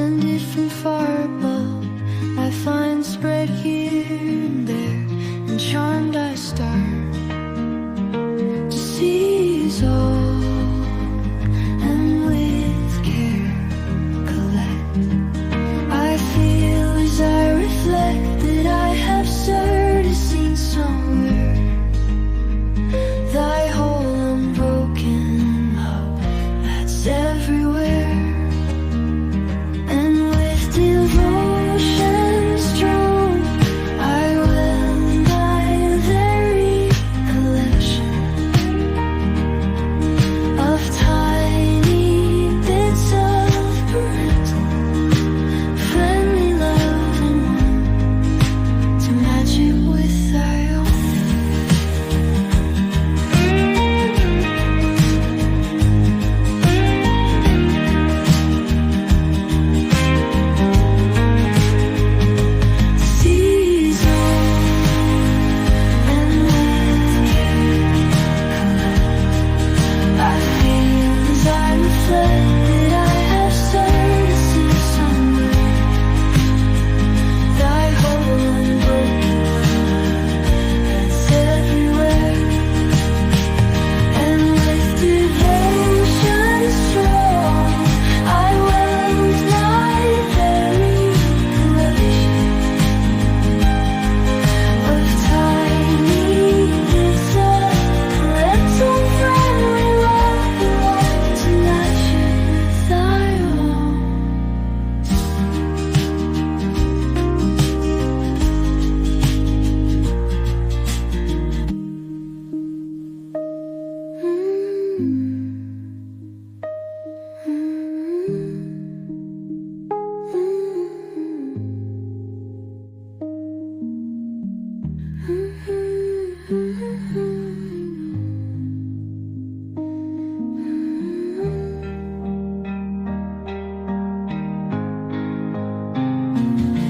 descended from far above. I find spread here and there, and charmed I start to seize all, and with care collect. I feel as I reflect that I have certes seen somewhere thy whole unbroken love that's everywhere. And with devotion strong, I will my very collection of tiny bits of parental friendly love, and want to match it with thy own. Seize all, and with care collect. I feel as I reflect that I have certes seen somewhere thy whole unbroken love that's everywhere. And with devotion strong, I weld my very collection of tiny bits of parental friendly love, and want to match it with thy own.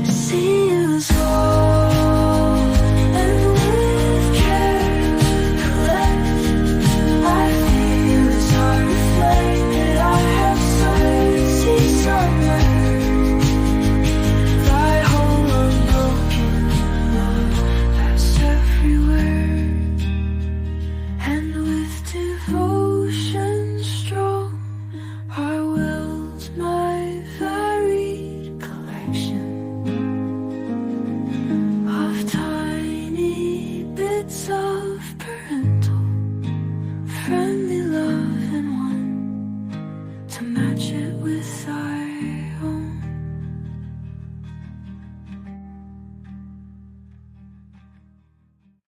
Seals all, and with care collect. I feel as I reflect that I have certes seen somewhere thy whole unbroken love that's everywhere. And with devotion strong, I weld my varied collection of tiny bits of parental friendly love, and want to match